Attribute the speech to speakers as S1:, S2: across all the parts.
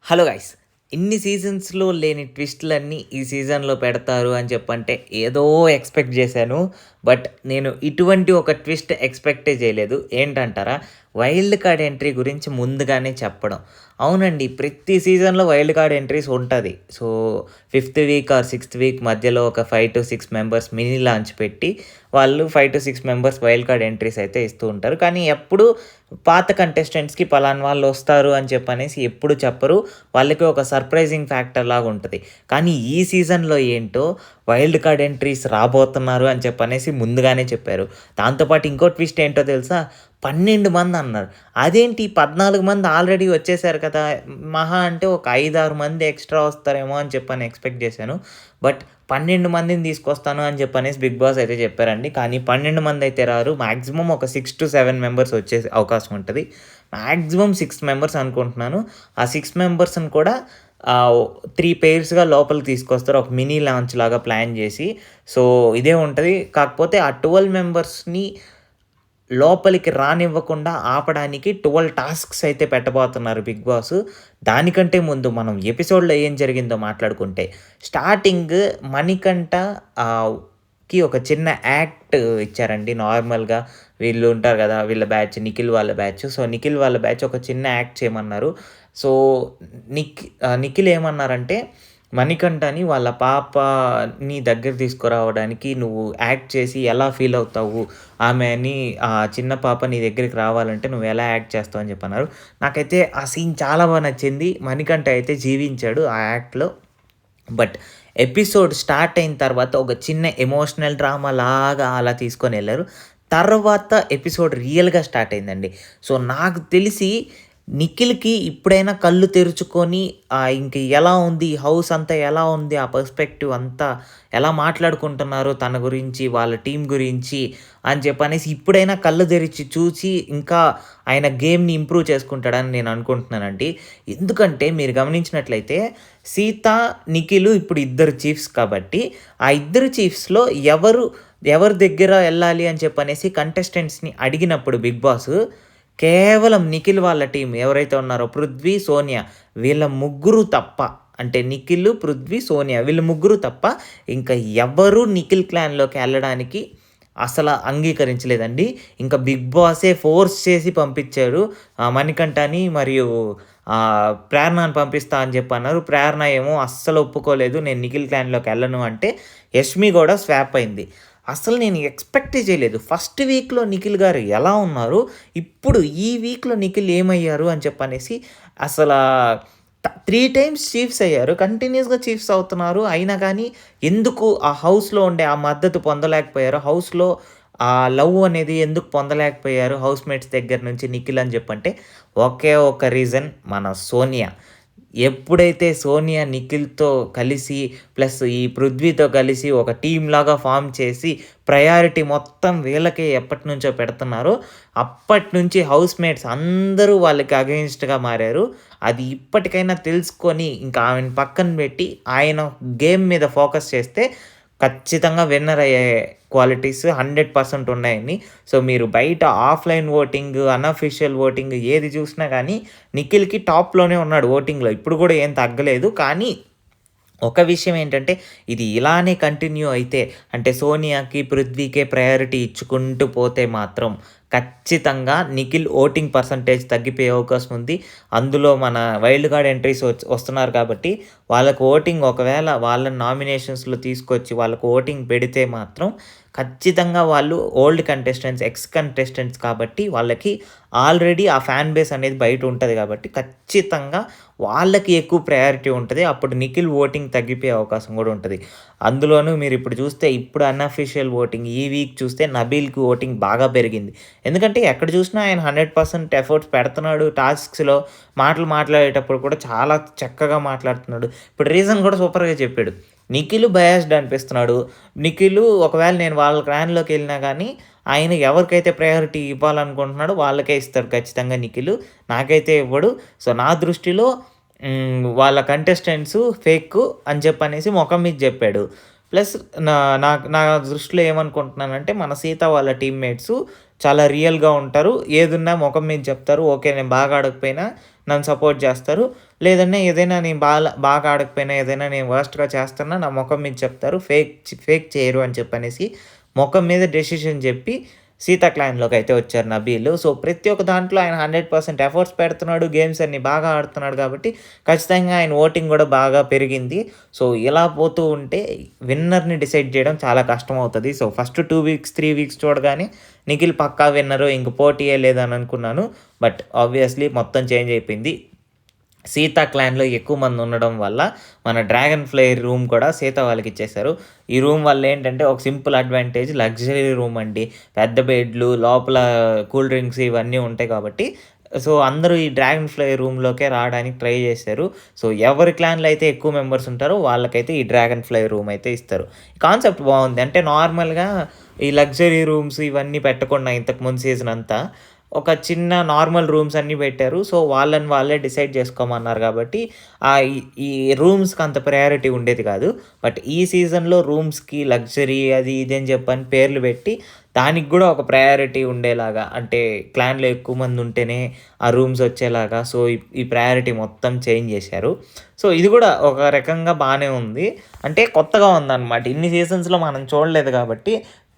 S1: Hello guys! ఇన్ని సీజన్స్‌లో లేని ట్విస్ట్‌లన్నీ ఈ సీజన్‌లో పెడతారు అని చెప్పంటే ఏదో ఎక్స్‌పెక్ట్ జేశాను. బట్ నేను ఇటువంటి ఒక ట్విస్ట్ ఎక్స్‌పెక్టే చేయలేదు. ఏంటంటారా? వైల్డ్ కార్డ్ ఎంట్రీ గురించి ముందుగానే చెప్పడం. అవునండి. ప్రతి సీజన్‌లో వైల్డ్ కార్డ్ ఎంట్రీస్ ఉంటది. So, fifth week or sixth week మధ్యలో ఒక 5-6 మెంబర్స్ మినీ లాంచ్ పెట్టి వాళ్ళు 5-6 మెంబర్స్ వైల్డ్ కార్డ్ ఎంట్రీస్ అయితే ఇస్తూ ఉంటారు. కానీ ఎప్పుడు పాత కంటెస్టెంట్స్‌కి పలానా వాళ్ళొస్తారు అని చెప్పనేసి ఎప్పుడు చెప్పరు. వాళ్ళకి ఒక సర్ప్రైజింగ్ ఫ్యాక్టర్ లాగా ఉంటది. కానీ ఈ సీజన్‌లో ఏంటో వైల్డ్ కార్డ్ ఎంట్రీస్ రాబోతున్నారు అని చెప్పనేసి ముందుగానే చెప్పారు. దాంతో పాటు ఇంకో ట్విస్ట్ ఏంటో తెలుసా? 12 మందన్నారు. అదేంటి 14 మంది ఆల్రెడీ వచ్చేసారు కదా! మహా అంటే ఒక 5, 6 మంది ఎక్స్‌ట్రా వస్తారేమో అని చెప్పని ఎక్స్‌పెక్ట్ చేశాను. బట్ 12 మందిని తీసుకొస్తాను అని చెప్పనేసి బిగ్ బాస్ అయితే చెప్పారండి. కానీ 12 మందయితే రారు. మాక్సిమం ఒక 6-7 మెంబర్స్ వచ్చే అవకాశం ఉంటది. మాక్సిమం 6 మెంబర్స్ అనుకుంటున్నాను. ఆ 6 మెంబర్స్‌ని కూడా 3 పెయిర్స్‌గా లోపలికి తీసుకొస్తారు. ఒక మినీ లాంచ్ లాగా ప్లాన్ చేసి. సో, ఇదే ఉంటది. కాకపోతే ఆ 12 మెంబర్స్‌ని లోపలికి రానివ్వకుండా ఆపడానికి 12 టాస్క్స్ అయితే పెట్టబోతున్నారు బిగ్ బాస్. దానికంటే ముందు మనం ఎపిసోడ్‌లో ఏం జరిగిందో మాట్లాడుకుంటే, స్టార్టింగ్ మణికంఠ ఆహ్, కి ఒక చిన్న యాక్ట్ ఇచ్చారండి. నార్మల్‌గా వీళ్ళు ఉంటారు గదా! వీళ్ళ బ్యాచ్ నిఖిల్ వాళ్ళ బ్యాచ్. సో, నిఖిల్ వాళ్ళ బ్యాచ్ ఒక చిన్న యాక్ట్ చేయమన్నారు. సో, నిఖిల్ ఏమన్నారంటే మణికంఠని వాళ్ళ పాపని దగ్గర తీసుకురావడానికి నువ్వు యాక్ట్ చేసి ఎలా ఫీల్ అవుతావు? ఆమెని చిన్న పాప నీ దగ్గరికి రావాలంటే నువ్వెలా యాక్ట్ చేస్తావు అని చెప్పన్నారు. నాకైతే ఆ సీన్ చాలా నచ్చింది. మణికంఠ అయితే జీవించాడు ఆ యాక్ట్‌లో. బట్ ఎపిసోడ్ స్టార్ట్ అయిన తర్వాత ఒక చిన్న ఎమోషనల్ డ్రామా లాగా అలా తీసుకొనెళ్లారు. తర్వాత ఎపిసోడ్ రియల్‌గా స్టార్ట్ అయిందండి. సో, నాకు తెలిసి నిఖిల్‌కి ఇప్పుడైనా కళ్ళు తెరుచుకొని ఇంక ఎలా ఉంది హౌస్ అంతా ఎలా ఉంది? ఆ పర్స్పెక్టివ్ అంతా ఎలా మాట్లాడుకుంటున్నారు తన గురించి, వాళ్ళ టీమ్ గురించి అని చెప్పనేసి ఇప్పుడైనా కళ్ళు తెరిచి చూసి ఇంకా ఆయన గేమ్‌ని ఇంప్రూవ్ చేసుకుంటాడని నేను అనుకుంటున్నానండి. ఎందుకంటే మీరు గమనించినట్లయితే సీత, నిఖిలు ఇప్పుడు ఇద్దరు చీఫ్స్ కాబట్టి, ఆ ఇద్దరు చీఫ్స్‌లో ఎవరి దగ్గర ఎళ్ళాలి అని చెప్పనేసి కంటెస్టెంట్స్‌ని అడిగినప్పుడు బిగ్ బాసు, కేవలం నిఖిల్ వాళ్ళ టీమ్ ఎవరైతే ఉన్నారో పృథ్వీ, సోనియా వీళ్ళ ముగ్గురు తప్ప అంటే నిఖిల్, పృథ్వీ, సోనియా వీళ్ళు ముగ్గురు తప్ప ఇంకా ఎవ్వరు నిఖిల్ క్లాన్‌లోకి ఎళ్ళడానికి అంగీకరించలేదండి. ఇంకా బిగ్ బాసే ఫోర్స్ చేసి పంపించారు. మణికంఠని మరియు ప్రేరణని పంపిస్తా అని చెప్పన్నారు. ప్రేరణ ఏమో అస్సలు ఒప్పుకోలేదు. నేను నిఖిల్ క్లాన్‌లోకెళ్ళను అంటే, యష్మి గూడా స్వాప్ అయింది. అసలు నేను ఎక్స్‌పెక్టే చేయలేదు. ఫస్ట్ వీక్‌లో నిఖిల్ గారు ఎలా ఉన్నారు, ఇప్పుడు ఈ వీక్‌లో నిఖిల్ ఏమయ్యారు అని చెప్పనేసి అసలా 3 టైమ్స్ చీఫ్స్ అయ్యారు. కంటిన్యూయస్‌గా చీఫ్స్ అవుతున్నారు. అయినా గానీ ఎందుకు ఆ హౌస్‌లో ఉండే ఆ మద్దతు పొందలేకపోయారు? హౌస్‌లో ఆ లవ్ అనేది ఎందుకు పొందలేకపోయారు హౌస్‌మేట్స్ దగ్గర నుంచి నిఖిల్ అని జెప్పంటే, ఒకే ఒక రీజన్ మన సోనియా. ఎప్పుడైతే సోనియా నిఖిల్‌తో కలిసి ప్లస్ ఈ పృథ్వీతో కలిసి ఒక టీమ్‌లాగా ఫార్మ్ చేసి ప్రయారిటీ మొత్తం వీళ్ళకే ఎప్పటినుంచో పెడుతున్నారో, అప్పటినుంచి హౌస్‌మేట్స్ అందరూ వాళ్ళకి అగెయిన్స్ట్‌గా మారారు. అది ఇప్పటికైనా తెలుసుకొని ఇంకా ఆమెను పక్కన పెట్టి ఆయన గేమ్ మీద ఫోకస్ చేస్తే ఖచ్చితంగా విన్నర్ అయ్యే క్వాలిటీస్ 100% ఉన్నాయండి. సో, మీరు బయట ఆఫ్‌లైన్ ఓటింగ్, అన్‌అఫీషియల్ ఓటింగ్ ఏది చూసినా గానీ నిఖిల్‌కి టాప్‌లోనే ఉన్నాడు ఓటింగ్‌లో. ఇప్పుడు గూడా ఏం తగ్గలేదు. కానీ ఒక విషయం ఏంటంటే, ఇది ఇలానే కంటిన్యూ అయితే, అంటే సోనియాకి, పృథ్వీకే ప్రయారిటీ ఇచ్చుకుంటూ పోతే మాత్రం ఖచ్చితంగా నిఖిల్ ఓటింగ్ పర్సెంటేజ్ తగ్గిపోయే అవకాశం ఉంది. అందులో మన వైల్డ్ కార్డ్ ఎంట్రీస్ వస్తున్నారు కాబట్టి, వాళ్ళకి ఓటింగ్ ఒకవేళ వాళ్ళని నామినేషన్స్‌లో తీసుకొచ్చి వాళ్ళకి ఓటింగ్ పెడితే మాత్రం ఖచ్చితంగా వాళ్ళు ఓల్డ్ కంటెస్టెంట్స్, ఎక్స్ కంటెస్టెంట్స్ కాబట్టి వాళ్ళకి ఆల్రెడీ ఆ ఫ్యాన్ బేస్ అనేది బయట ఉంటది కాబట్టి ఖచ్చితంగా వాళ్ళకి ఎక్కువ ప్రయారిటీ ఉంటది. అప్పుడు నిఖిల్ ఓటింగ్ తగ్గిపోయే అవకాశం గూడా ఉంటది. అందులోనూ మీరిప్పుడు చూస్తే ఇప్పుడు అన్‌అఫీషియల్ ఓటింగ్ ఈ వీక్ చూస్తే నబీల్‌కి ఓటింగ్ బాగా పెరిగింది. ఎందుకంటే ఎక్కడ చూసినా ఆయన 100% ఎఫర్ట్స్ పెడుతున్నాడు. టాస్క్స్‌లో మాట్లాడేటప్పుడు కూడా చాలా చక్కగా మాట్లాడుతున్నాడు. ఇప్పుడు రీజన్ కూడా సూపర్‌గా చెప్పాడు. నిఖిల్ బయాస్డ్ అనిపిస్తున్నాడు. నిఖిల్ ఒకవేళ నేను వాళ్ళ క్లాన్‌లోకెళ్ళినా గానీ ఆయన ఎవరికైతే ప్రయారిటీ ఇవ్వాలనుకుంటున్నాడో వాళ్ళకే ఇస్తాడు ఖచ్చితంగా నిఖిల్. నాకైతే ఇవ్వడు. సో, నా దృష్టిలో వాళ్ళ కంటెస్టెంట్స్ ఫేకు అని చెప్పనేసి మొఖం మీద జెప్పాడు. ప్లస్ నా నాకు నా దృష్టిలో ఏమనుకుంటున్నానంటే, మన సీత వాళ్ళ టీమ్‌మేట్సు చాలా రియల్‌గా ఉంటారు. ఏదున్నా మొఖం మీద చెప్తారు. ఓకే. నేను బాగా ఆడకపోయినా నన్ను సపోర్ట్ జేస్తారు. లేదన్నా ఏదైనా నేను బాగా ఆడకపోయినా ఏదైనా నేను వర్స్ట్‌గా చేస్తున్నా నా మొఖం మీద చెప్తారు. ఫేక్ చేయరు అని చెప్పనేసి మొఖం మీద డెసిషన్ చెప్పి సీతా క్లాన్‌లోకైతే వచ్చారు నబీల్. సో, ప్రతి ఒక్క దాంట్లో ఆయన 100% ఎఫర్ట్స్ పెడుతున్నాడు. గేమ్స్ అన్నీ బాగా ఆడుతున్నాడు కాబట్టి ఖచ్చితంగా ఆయన ఓటింగ్ గూడా బాగా పెరిగింది. సో, ఇలా పోతూ ఉంటే విన్నర్‌ని డిసైడ్ చేయడం చాలా కష్టమవుతది. సో, ఫస్ట్ 2 వీక్స్, 3 వీక్స్ చూడగానే నిఖిల్ పక్కా విన్నరు ఇంక పోటీయే లేదని అనుకున్నాను. బట్ ఆబ్వియస్‌లీ మొత్తం చేంజ్ అయిపోయింది. సీతా క్లాన్‌లో ఎక్కువ మంది ఉండడం వల్ల మన డ్రాగన్ ఫ్లై రూమ్ కూడా సీత వాళ్ళకిచ్చేశారు. ఈ రూమ్ వల్ల ఏంటంటే ఒక సింపుల్ అడ్వాంటేజ్ లగ్జరీ రూమ్ అండి. పెద్ద బెడ్లు, లోపల కూల్ డ్రింక్స్ ఇవన్నీ ఉంటాయి కాబట్టి సో, అందరూ ఈ డ్రాగన్ ఫ్లై రూమ్‌లోకే రావడానికి ట్రై చేశారు. సో, ఎవరి క్లాన్‌లో అయితే ఎక్కువ మెంబర్స్ ఉంటారో వాళ్ళకైతే ఈ డ్రాగన్ ఫ్లై రూమ్ అయితే ఇస్తారు. కాన్సెప్ట్ బావుంది. అంటే నార్మల్‌గా ఈ లగ్జరీ రూమ్స్ ఇవన్నీ పెట్టకుండా ఇంతకుముందు సీజన్ అంతా ఒక చిన్న నార్మల్ రూమ్స్ అన్నీ పెట్టారు. సో, వాళ్ళని వాళ్ళే డిసైడ్ చేసుకోమన్నారు కాబట్టి ఈ ఈ రూమ్స్‌కి అంత ప్రయారిటీ ఉండేది కాదు. బట్ ఈ సీజన్‌లో రూమ్స్‌కి లగ్జరీ అది ఇది అని చెప్పని పేర్లు పెట్టి దానికి గూడా ఒక ప్రయారిటీ ఉండేలాగా అంటే క్లాన్‌లో ఎక్కువ మంది ఉంటేనే ఆ రూమ్స్ వచ్చేలాగా సో, ఈ ప్రయారిటీ మొత్తం చేంజ్ చేశారు. సో, ఇది గూడా ఒక రకంగా బానే ఉంది. అంటే కొత్తగా ఉందన్నమాట. ఇన్ని సీజన్స్‌లో మనం చూడలేదు కాబట్టి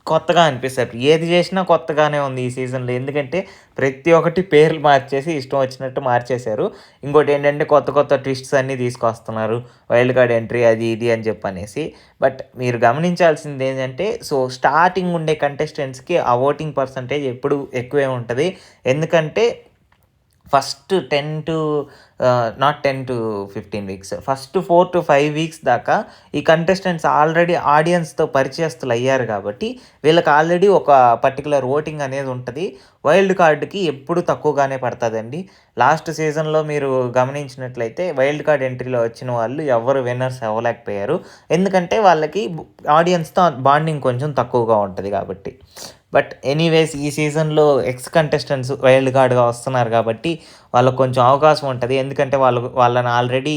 S1: కొత్తగా అనిపిస్తది. ఏది జేసినా కొత్తగానే ఉంది ఈ సీజన్‌లో. ఎందుకంటే ప్రతి ఒక్కటి పేర్లు మార్చేసి ఇష్టం వచ్చినట్టు మార్చేశారు. ఇంకోటేంటంటే కొత్త కొత్త ట్విస్ట్స్ అన్నీ తీసుకొస్తున్నారు. వైల్డ్ కార్డ్ ఎంట్రీ అది ఇది అని చెప్పనేసి. బట్ మీరు గమనించాల్సిందేంటంటే సో, స్టార్టింగ్ ఉండే కంటెస్టెంట్స్‌కి ఆ ఓటింగ్ పర్సెంటేజ్ ఎప్పుడు ఎక్కువే ఉంటది. ఎందుకంటే ఫస్ట్ 10-15 వీక్స్. ఫస్ట్ 4-5 వీక్స్ దాకా ఈ కంటెస్టెంట్స్ ఆల్రెడీ ఆడియన్స్‌తో పరిచయస్తులయ్యారు గాబట్టి, వీళ్ళకి ఆల్రెడీ ఒక పర్టిక్యులర్ ఓటింగ్ అనేది ఉంటది. వైల్డ్ కార్డ్‌కి ఎప్పుడు తక్కువగానే పడతదండి. లాస్ట్ సీజన్‌లో మీరు గమనించినట్లయితే వైల్డ్ కార్డ్ ఎంట్రీలో వచ్చిన వాళ్ళు ఎవ్వరు విన్నర్స్ అవ్వలేకపోయారు. ఎందుకంటే వాళ్ళకి ఆడియన్స్‌తో బాండింగ్ కొంచెం తక్కువగా ఉంటది గాబట్టి. బట్ ఎనీవేస్ ఈ సీజన్‌లో ఎక్స్ కంటెస్టెంట్స్ వైల్డ్ కార్డ్‌గా వస్తున్నారు కాబట్టి, వాళ్ళకి కొంచెం అవకాశం ఉంటది. ఎందుకంటే వాళ్ళని ఆల్రెడీ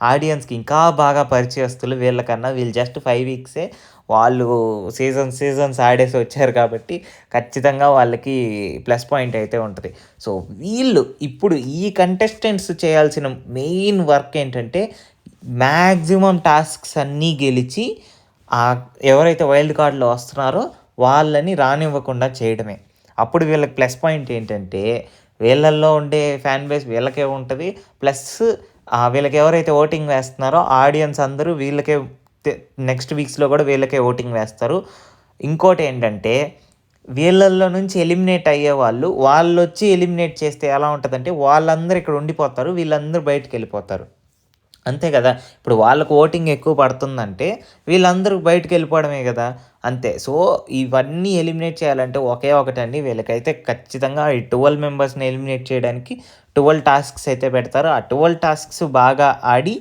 S1: ఆడియన్స్‌కి ఇంకా బాగా పరిచయస్తులు వీళ్ళకన్నా. వీళ్ళు జస్ట్ 5 వీక్సే. వాళ్ళు సీజన్స్ ఆడేసి వచ్చారు కాబట్టి, ఖచ్చితంగా వాళ్ళకి ప్లస్ పాయింట్ అయితే ఉంటది. సో, వీళ్ళు ఇప్పుడు ఈ కంటెస్టెంట్స్ చేయాల్సిన మెయిన్ వర్క్ ఏంటంటే, మాక్సిమం టాస్క్స్ అన్నీ గెలిచి ఎవరైతే వైల్డ్ కార్డ్‌లో వస్తున్నారో వాళ్ళని రానివ్వకుండా చేయడమే. అప్పుడు వీళ్ళకి ప్లస్ పాయింట్ ఏంటంటే, వీళ్ళల్లో ఉండే ఫ్యాన్ బేస్ వీళ్ళకే ఉంటది. ప్లస్ వీళ్ళకి ఎవరైతే ఓటింగ్ వేస్తున్నారో ఆడియన్స్ అందరూ వీళ్ళకే తె నెక్స్ట్ వీక్స్‌లో కూడా వీళ్ళకే ఓటింగ్ వేస్తారు. ఇంకోటేంటంటే, వీళ్ళల్లో నుంచి ఎలిమినేట్ అయ్యేవాళ్ళు, వాళ్ళొచ్చి ఎలిమినేట్ చేస్తే ఎలా ఉంటదంటే, వాళ్ళందరూ ఇక్కడ ఉండిపోతారు. వీళ్ళందరూ బయటికెళ్ళిపోతారు. అంతే గదా! ఇప్పుడు వాళ్ళకి ఓటింగ్ ఎక్కువ పడుతుందంటే, వీళ్ళందరూ బయటికెళ్ళిపోవడమే గదా! అంతే. సో, ఇవన్నీ ఎలిమినేట్ చేయాలంటే ఒకే ఒకటండి. వీళ్ళకైతే ఖచ్చితంగా ఈ 12 మెంబర్స్‌ని ఎలిమినేట్ చేయడానికి 12 టాస్క్స్ అయితే పెడతారు. ఆ 12 టాస్క్స్ బాగా ఆడి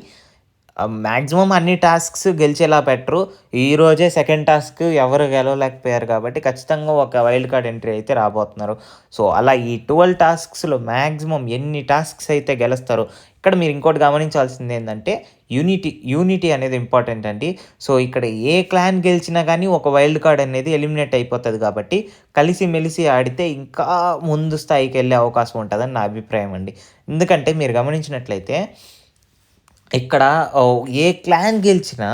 S1: మాక్సిమం అన్ని టాస్క్స్ గెలిచేలా పెట్టరు. ఈరోజే సెకండ్ టాస్క్ ఎవరు గెలవలేకపోయారు కాబట్టి ఖచ్చితంగా ఒక వైల్డ్ కార్డ్ ఎంట్రీ అయితే రాబోతున్నారు. సో, అలా ఈ 12 టాస్క్స్‌లో మాక్సిమం ఎన్ని టాస్క్స్ అయితే గెలుస్తారో ఇక్కడ మీరు ఇంకోటి గమనించాల్సిందేందంటే యూనిటీ అనేది ఇంపార్టెంట్ అండి. సో, ఇక్కడ ఏ క్లాన్ గెలిచినా గానీ ఒక వైల్డ్ కార్డ్ అనేది ఎలిమినేట్ అయిపోతది కాబట్టి కలిసిమెలిసి ఆడితే ఇంకా ముందు స్థాయికెళ్ళే అవకాశం ఉంటదని నా అభిప్రాయం అండి. ఎందుకంటే మీరు గమనించినట్లయితే ఇక్కడ ఏ క్లాన్ గెలిచినా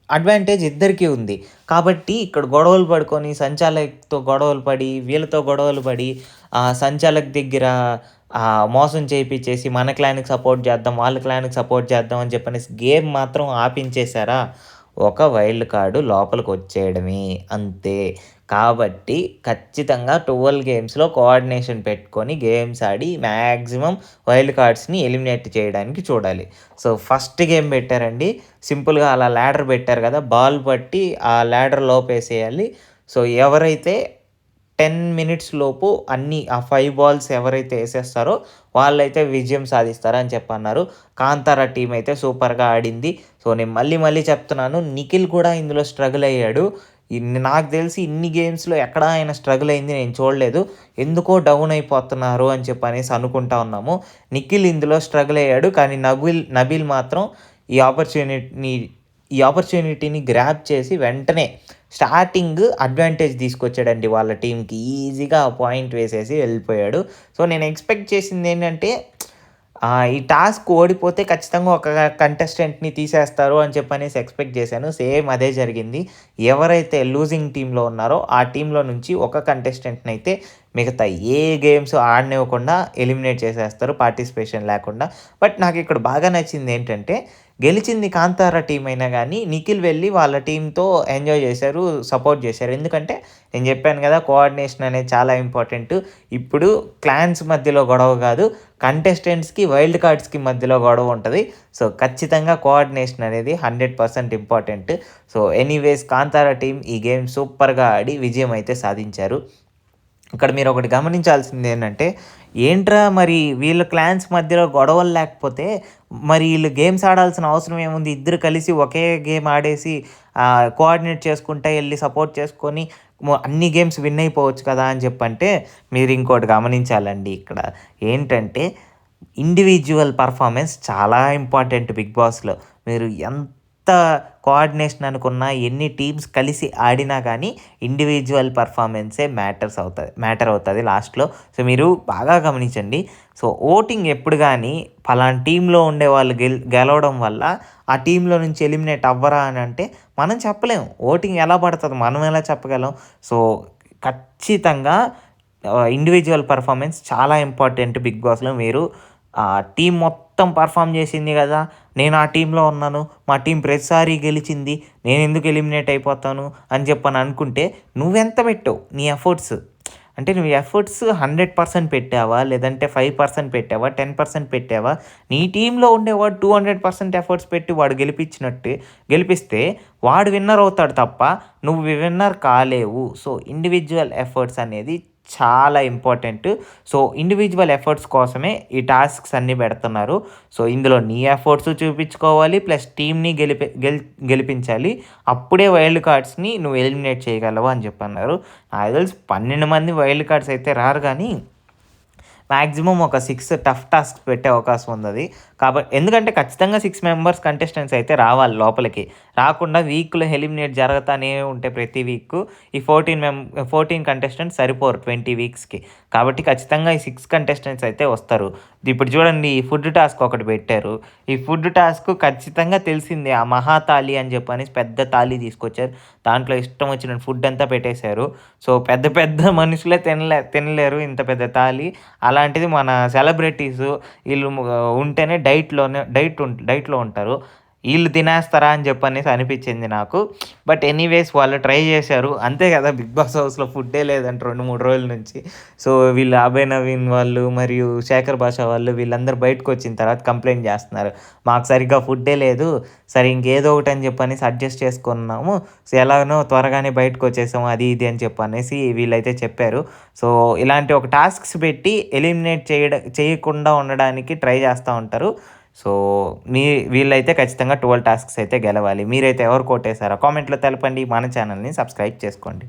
S1: అడ్వాంటేజ్ ఇద్దరికీ ఉంది. కాబట్టి ఇక్కడ గొడవలు పడుకొని సంచాలక్‌తో గొడవలు పడి, వీళ్ళతో గొడవలు పడి, సంచాలక్ దగ్గర మోసం చేపిచ్చేసి మన క్లాన్‌కి సపోర్ట్ చేద్దాం, వాళ్ళ క్లాన్‌కి సపోర్ట్ చేద్దాం అని చెప్పనేసి గేమ్ మాత్రం ఆపించేసారా, ఒక వైల్డ్ కార్డ్ లోపలికొచ్చేయడమే అంతే. కాబట్టి ఖచ్చితంగా 12 గేమ్స్‌లో కోఆర్డినేషన్ పెట్టుకొని గేమ్స్ ఆడి మాక్సిమం వైల్డ్ కార్డ్స్‌ని ఎలిమినేట్ చేయడానికి చూడాలి. సో, ఫస్ట్ గేమ్ పెట్టారండి. సింపుల్‌గా అలా ల్యాడర్ పెట్టారు కదా! బాల్ పట్టి ఆ ల్యాడర్ లోపేసేయాలి. సో, ఎవరైతే 10 మినిట్స్ లోపు ఆ 5 బాల్స్ ఎవరైతే ఏసేస్తారో వాళ్ళైతే విజయం సాధిస్తారని చెప్పన్నారు. కాంతార టీమ్ అయితే సూపర్‌గా ఆడింది. సో, నేను మళ్ళీ మళ్ళీ చెప్తున్నాను. నిఖిల్ కూడా ఇందులో స్ట్రగుల్ అయ్యాడు. నాకు తెలిసి ఇన్ని గేమ్స్‌లో ఎక్కడా ఆయన స్ట్రగుల్ అయింది నేను చూడలేదు. ఎందుకో డౌన్ అయిపోతున్నారు అని చెప్పనేసి అనుకుంటా ఉన్నాము. నిఖిల్ ఇందులో స్ట్రగుల్ అయ్యాడు. కానీ నబీల్ మాత్రం ఈ ఆపర్చునిటీని ఈ ఆపర్చునిటీని గ్రాబ్ చేసి వెంటనే స్టార్టింగ్ అడ్వాంటేజ్ తీసుకొచ్చాడండి వాళ్ళ టీమ్‌కి. ఈజీగా ఆ పాయింట్ వేసేసి వెళ్ళిపోయాడు. సో, నేను ఎక్స్‌పెక్ట్ చేసిందేంటంటే ఈ టాస్క్ ఓడిపోతే ఖచ్చితంగా ఒక కంటెస్టెంట్‌ని తీసేస్తారు అని చెప్పనేసి ఎక్స్‌పెక్ట్ చేశాను. సేమ్ అదే జరిగింది. ఎవరైతే లూజింగ్ టీమ్‌లో ఉన్నారో ఆ టీమ్‌లో నుంచి ఒక కంటెస్టెంట్‌నైతే మిగతా ఏ గేమ్స్ ఆడనివ్వకుండా ఎలిమినేట్ చేసేస్తారు పార్టిసిపేషన్ లేకుండా. బట్ నాకిక్కడ బాగా నచ్చిందేంటంటే గెలిచింది కాంతార టీమ్ అయినా గానీ నిఖిల్ వెళ్ళి వాళ్ళ టీమ్‌తో ఎంజాయ్ చేశారు, సపోర్ట్ చేశారు. ఎందుకంటే నేను చెప్పాను కదా! కోఆర్డినేషన్ అనేది చాలా ఇంపార్టెంటు. ఇప్పుడు క్లాన్స్ మధ్యలో గొడవ కాదు, కంటెస్టెంట్స్‌కి, వైల్డ్ కార్డ్స్‌కి మధ్యలో గొడవ ఉంటది. సో, ఖచ్చితంగా కోఆర్డినేషన్ అనేది 100% important. So, anyways Kantara team ఈ గేమ్ సూపర్‌గా ఆడి విజయం అయితే సాధించారు. ఇక్కడ మీరొకటి గమనించాల్సిందేంటంటే, ఏంట్రా మరి వీళ్ళ క్లాన్స్ మధ్యలో గొడవలు లేకపోతే, మరి ఈళ్ళు గేమ్స్ ఆడాల్సిన అవసరం ఏముంది? ఇద్దరు కలిసి ఒకే గేమ్ ఆడేసి కోఆర్డినేట్ చేసుకుంటా ఎళ్లి సపోర్ట్ చేసుకొని అన్ని గేమ్స్ విన్ అయిపోవచ్చు కదా! అని చెప్పంటే, మీరింకోటి గమనించాలండి ఇక్కడ. ఏంటంటే, ఇండివిడ్యువల్ పర్ఫార్మెన్స్ చాలా ఇంపార్టెంట్ బిగ్ బాస్‌లో. మీరు ఎంత కోఆర్డినేషన్ అనుకున్నా, ఎన్ని టీమ్స్ కలిసి ఆడినా గానీ, ఇండివిడ్యువల్ పర్ఫార్మెన్సే మ్యాటర్ అవుతది లాస్ట్‌లో. సో, మీరు బాగా గమనించండి. సో, ఓటింగ్ ఎప్పుడు గానీ పలానా టీమ్‌లో ఉండేవాళ్ళు గెలవడం వల్ల, ఆ టీమ్‌లో నుంచి ఎలిమినేట్ అవ్వరా అనంటే, మనం చెప్పలేం. ఓటింగ్ ఎలా పడతది? మనం ఎలా చెప్పగలం? సో, ఖచ్చితంగా ఇండివిడ్యువల్ పర్ఫార్మెన్స్ చాలా ఇంపార్టెంట్ బిగ్ బాస్‌లో. మీరు టీమ్ మొత్తం పర్ఫార్మ్ చేసింది గదా! నేను ఆ టీమ్‌లో ఉన్నాను. మా టీమ్ ప్రతిసారి గెలిచింది. నేనెందుకు ఎలిమినేట్ అయిపోతాను అని చెప్పని అనుకుంటే, నువ్వెంత పెట్టావు నీ ఎఫర్ట్స్? అంటే నువ్వు ఎఫర్ట్స్ 100% పెట్టావా? లేదంటే 5% పెట్టావా? 10% పెట్టావా? నీ టీమ్‌లో ఉండేవాడు 200% ఎఫర్ట్స్ పెట్టి వాడు గెలిపిస్తే వాడు విన్నర్ అవుతాడు తప్ప, నువ్వు విన్నర్ కాలేవు. సో, ఇండివిడ్యువల్ ఎఫర్ట్స్ అనేది చాలా ఇంపార్టెంటు. సో, ఇండివిడ్యువల్ ఎఫర్ట్స్ కోసమే ఈ టాస్క్స్ అన్నీ పెడుతున్నారు. సో, ఇందులో నీ ఎఫర్ట్స్ చూపించుకోవాలి. ప్లస్ టీమ్‌ని గెలిపించాలి. అప్పుడే వైల్డ్ కార్డ్స్‌ని నువ్వు ఎలిమినేట్ చేయగలవు అని చెప్పన్నారు. నాకు తెలిసి 12 మంది వైల్డ్ కార్డ్స్ అయితే రారు గానీ, మాక్సిమం ఒక 6 టఫ్ టాస్క్స్ పెట్టే అవకాశం ఉందది. ఎందుకంటే ఖచ్చితంగా 6 మెంబర్స్ కంటెస్టెంట్స్ అయితే రావాలి లోపలికి. రాకుండా వీక్‌లో ఎలిమినేట్ జరుగుతానే ఉంటే ప్రతి వీకు ఈ 14 కంటెస్టెంట్స్ సరిపోరు 20 వీక్స్‌కి. కాబట్టి ఖచ్చితంగా ఈ 6 కంటెస్టెంట్స్ అయితే వస్తారు. ఇప్పుడు చూడండి ఈ ఫుడ్ టాస్క్ ఒకటి పెట్టారు. ఈ ఫుడ్ టాస్క్ ఖచ్చితంగా తెలిసిందే. ఆ మహా తాళి అని చెప్పనేసి పెద్ద తాళి తీసుకొచ్చారు. దాంట్లో ఇష్టం వచ్చిన ఫుడ్ అంతా పెట్టేశారు. సో, పెద్ద పెద్ద మనుషులే తినలేరు ఇంత పెద్ద తాళి. అలాంటిది మన సెలబ్రిటీసు ఈళ్ళు ఉంటేనే డైట్‌లో ఉంటారు. ఈళ్ళు తినేస్తారా అని చెప్పనేసి అనిపిచ్చింది నాకు. బట్ ఎనీవేస్ వాళ్ళు ట్రై చేశారు. అంతే కదా! బిగ్ బాస్ హౌస్‌లో ఫుడ్డే లేదంట 2, 3 రోజుల నుంచి. సో, వీళ్ళు అభయ్ నవీన్ వాళ్ళు మరియు శేఖర్ భాషా వాళ్ళు వీళ్ళందరూ బయటకొచ్చిన తర్వాత కంప్లెయింట్ చేస్తున్నారు. మాకు సరిగ్గా ఫుడ్డే లేదు. సరే ఇంకేదో ఒకటి అని చెప్పనేసి అడ్జస్ట్ చేసుకున్నాము. సో, ఎలాగనో త్వరగానే బయటకొచ్చేసాము అది ఇది అని చెప్పనేసి వీళ్ళైతే చెప్పారు. సో, ఇలాంటి ఒక టాస్క్స్ పెట్టి ఎలిమినేట్ చేయకుండా ఉండడానికి ట్రై చేస్తా ఉంటారు. సో, వీళ్ళైతే ఖచ్చితంగా 12 టాస్క్స్ అయితే గెలవాలి. మీరైతే ఎవరు కోటేసారో కామెంట్‌లో తెలపండి. మన ఛానల్‌ని సబ్స్క్రైబ్ చేసుకోండి.